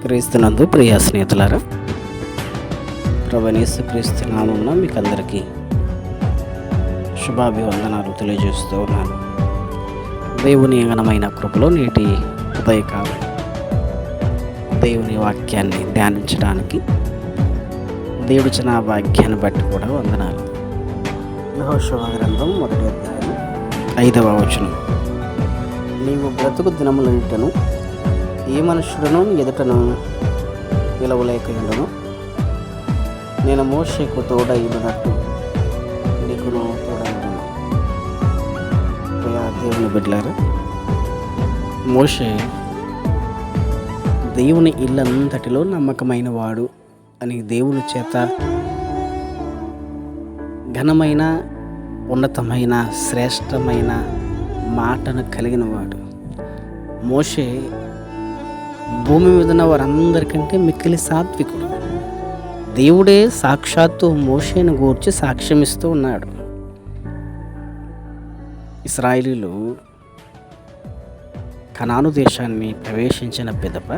క్రీస్తునందు ప్రియ స్నేహితులారా, ప్రభువైన యేసుక్రీస్తు నామమున మీకు అందరికీ శుభాభివందనాలు తెలియజేస్తూ ఉన్నాను. దేవుని ఘనమైన కృపలో నేటి ఉదయకాలం దేవుని వాక్యాన్ని ధ్యానించడానికి దేవుడిచ్చిన వాక్యాన్ని బట్టి కూడా వందనాలు. యెహోషువ గ్రంథం 1వ అధ్యాయం 5వ వచనం. నీవు బ్రతుకు దినములన్నిటను ఏ మనుషుడను ఎదుటను నిలవలేకుండును, నేను మోషేకు తోడైనట్టు నీకును తోడైండును. దేవుని బిడ్డలారా, మోషే దేవుని ఇల్లంతటిలో నమ్మకమైన వాడు అని దేవుని చేత ఘనమైన, ఉన్నతమైన, శ్రేష్టమైన మాటను కలిగిన వాడు. మోషే భూమి మీద ఉన్న వారందరికంటే మిక్కిలి సాత్వికుడు. దేవుడే సాక్షాత్తు మోషేను గూర్చి సాక్ష్యమిస్తూ ఉన్నాడు. ఇశ్రాయేలీయులు కనాను దేశాన్ని ప్రవేశించిన పిదప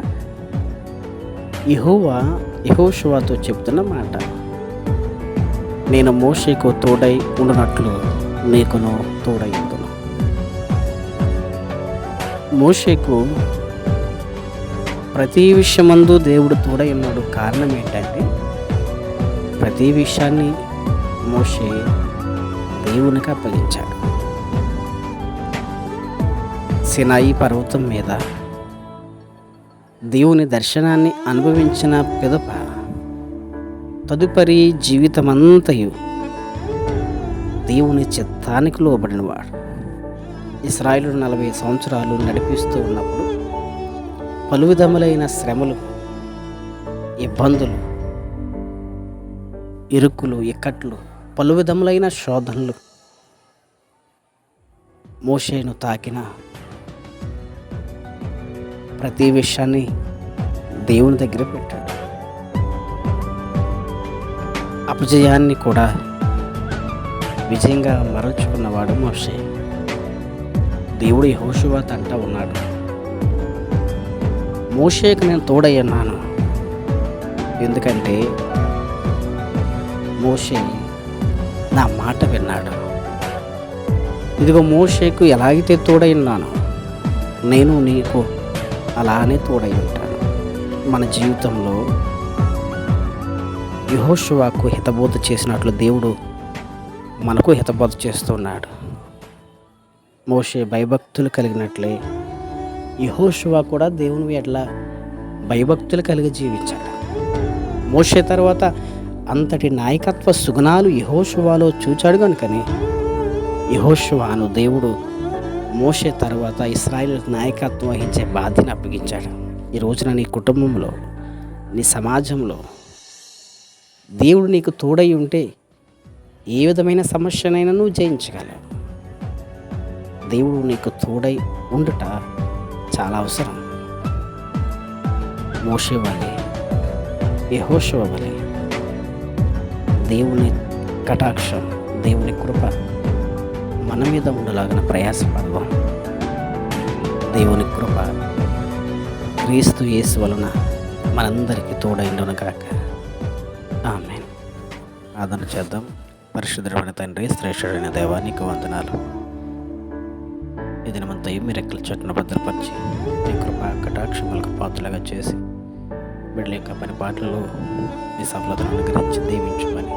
యెహోషువతో చెప్తున్న మాట, నేను మోషేకు తోడై ఉండునట్లు నీకును తోడై ఉండును. మోషేకు ప్రతి విషయమందు దేవుడు తోడై ఉన్నాడు. కారణం ఏంటంటే, ప్రతి విషయాన్ని మోషే దేవునికి అప్పగించాడు. సినాయి పర్వతం మీద దేవుని దర్శనాన్ని అనుభవించిన పిదప తదుపరి జీవితమంతయు దేవుని చిత్తానికి లోబడినవాడు. ఇశ్రాయేలును 40 సంవత్సరాలు నడిపిస్తూ ఉన్నప్పుడు పలు విధములైన శ్రమలు, ఇబ్బందులు, ఇరుకులు, ఇక్కట్లు, పలు విధములైన శోధనలు మోషేను తాకిన ప్రతి విషయాన్ని దేవుని దగ్గర పెట్టాడు. అపజయాన్ని కూడా విజయంగా మరల్చుకున్నవాడు మోషే. దేవుడు యెహోషువతో అంటూ ఉన్నాడు, మోషేకు నేను తోడై ఉన్నాను. ఎందుకంటే మోషే నా మాట విన్నాడు. ఇదిగో మోషేకు ఎలాగైతే తోడై ఉన్నాను, నేను నీకు అలానే తోడై ఉంటాను. మన జీవితంలో యెహోషువకు హితబోధ చేసినట్లు దేవుడు మనకు హితబోధ చేస్తున్నాడు. మోషే భయభక్తులు కలిగినట్లే యెహోషువ కూడా దేవుని ఎట్లా భయభక్తులు కలిగి జీవించాడు. మోషే తర్వాత అంతటి నాయకత్వ సుగుణాలు యెహోషువలో చూచాడు కనుకనే యెహోషువను దేవుడు మోషే తర్వాత ఇశ్రాయేలుకు నాయకత్వం వహించే బాధ్యతను అప్పగించాడు. ఈ రోజున నీ కుటుంబంలో, నీ సమాజంలో దేవుడు నీకు తోడై ఉంటే ఏ విధమైన సమస్యనైనా నువ్వు జయించగలవు. దేవుడు నీకు తోడై ఉండుట చాలా అవసరం. మోషే వలె, యెహోషువ వలె దేవుని కటాక్షం, దేవుని కృప మన మీద ఉండలాగిన ప్రయాసపడదాం. దేవుని కృప క్రీస్తు యేసు వలన మనందరికీ తోడైండును కాక. ఆమేన్. ప్రార్థన చేద్దాం. పరిశుద్ధమైన తండ్రి, శ్రేష్ఠుడైన దేవా, నీకు వందనాలు. ఈ దినమంతయు మీ రెక్కల చెట్టును భద్రపరిచి మీ కృప కటాక్షములకు పాత్రలుగా చేసి బిడ్డల యొక్క పని పాటలలో మీ సఫలతను అనుగ్రహించి దీవించమని,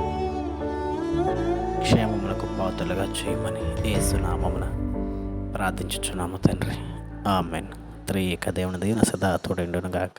క్షేమములకు పాత్రలుగా చేయమని యేసు నామమున ప్రార్థించుచున్నాము తండ్రి. ఆమేన్. త్రియేక దేవుని సదా తోడైండును గాక.